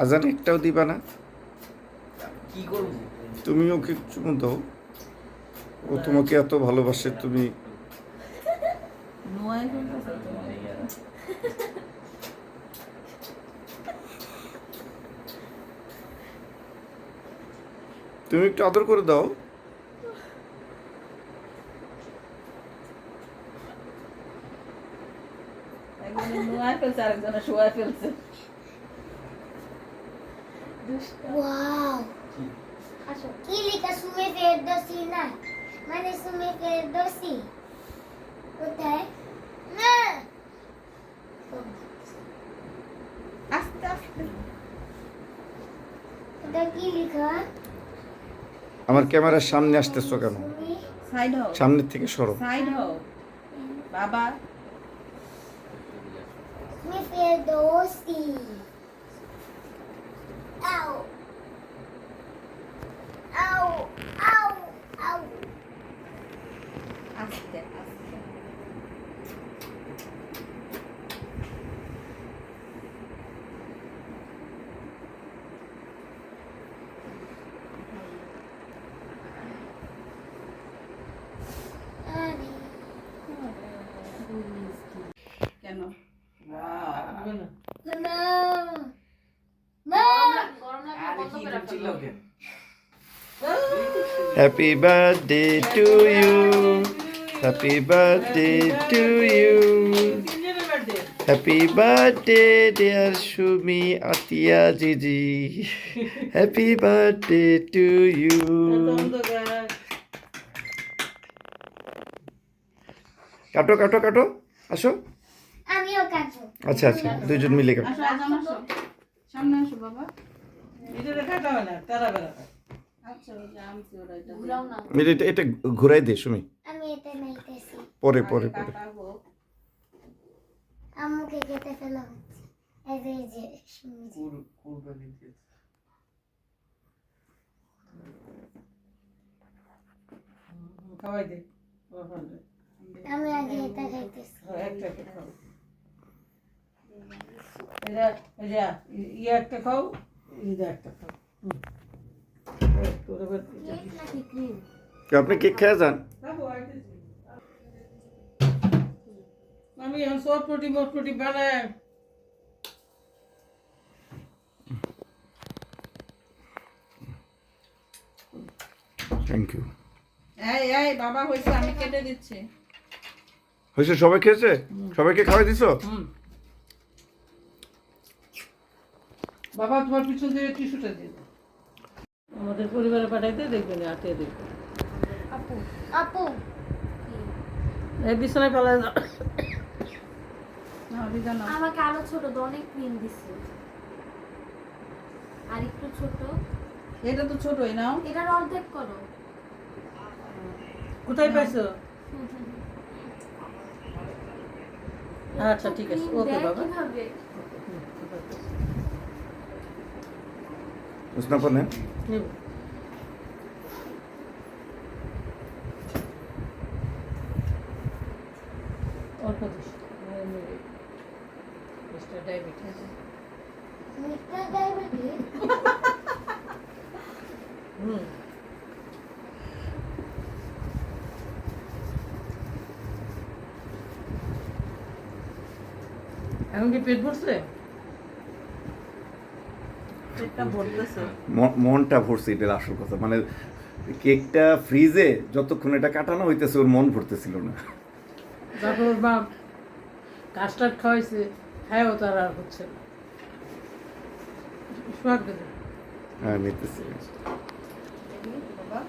আজান একটাও দিবা না? কি করব? তুমি ওকে চুমু দাও, ও তোমাকে এত ভালোবাসে। তুমি নোয়াই ফেলতেছে তো। তুমি একটু আদর করে দাও। একজনে নোয়াই ফেলছে, আরেকজনে শোয়াই ফেলছে। ওয়াও আসো কি লেখা সুমে ফেরদৌসি না মানে সুমে ফেরদৌসি কোথায় না আস্তে আস্তে এটা কি লেখা আমার ক্যামেরার সামনে আসতেছো কেন? সাইড হও, সামনের থেকে সরো। সাইড হও বাবা। সুমে ফেরদৌসি আও আও আও আও আস্তে আস্তে। আরে কেন? না না happy birthday to you, happy birthday to you, happy birthday dear Sumi Atiya জিজি, হ্যাপি বার্থডে টু ইউ। কাটো কাটো কাটো, আসো। আমিও কাটবো আচ্ছা আচ্ছা, দুইজন মিলে কাটো। আসো আজান আসো, সামনে আসো বাবা। আচ্ছা ওই যে আনছি ওরা, এটা ঘুরাও না। এটা ঘুরাই দে সুমি, আমি এটা নাইতেছি পরে পরে পরে। কাটা হোক। আম্মুকে কেটে ফেলা হচ্ছে এই যে সুমি খাওয়াই দে আমি আগে এটা খাইতেছি একটা খাও এটা এটা ইয়ে একটা খাও এটা একটা খাও তোর এবার নাকি ক্রিম আপনি কেক খেয়ে যান। আমি এখন সব প্রোটি মোট প্রোটি বানাই থ্যাংক ইউ। এই এই বাবা হয়েছে, আমি কেটে দিচ্ছি। হয়েছে? সবাই খেয়েছে? সবাইকে খাওয়াই দিছো? বাবা তোমার পিছন দিয়ে টিস্যুটা দিয়ে দাও। আমাদের পরিবারে পাঠাইতে দেখবেন হাতে দেখবেন আপু আপু এই বিছানায় পালায় যাও না বিধান না। আমাকে আরো ছোট তো অনেক ক্রিম দিছে আর একটু ছোট এটা তো ছোটই নাও। এটার অর্ধেক করো কোথায় পাইছো আচ্ছা ঠিক আছে ওকে দেয় বাবা কিভাবে বুঝতে পারেন? নেব অল্প this mister diabetes mister diabetes এখন কি পেট ভরছে পেটটা ভরতেছে। মনটা ভরছে, এটার আসল কথা। মানে কেকটা ফ্রিজে যতক্ষণ এটা কাটানো হইতেছে ওর মন ভরতেছিল না। তারপর ওর বাপ কাস্টার্ড খাওয়াইছে খায়ও তার আর হচ্ছে না সোহাগ দেবে হ্যাঁ নিতেছি। বাবা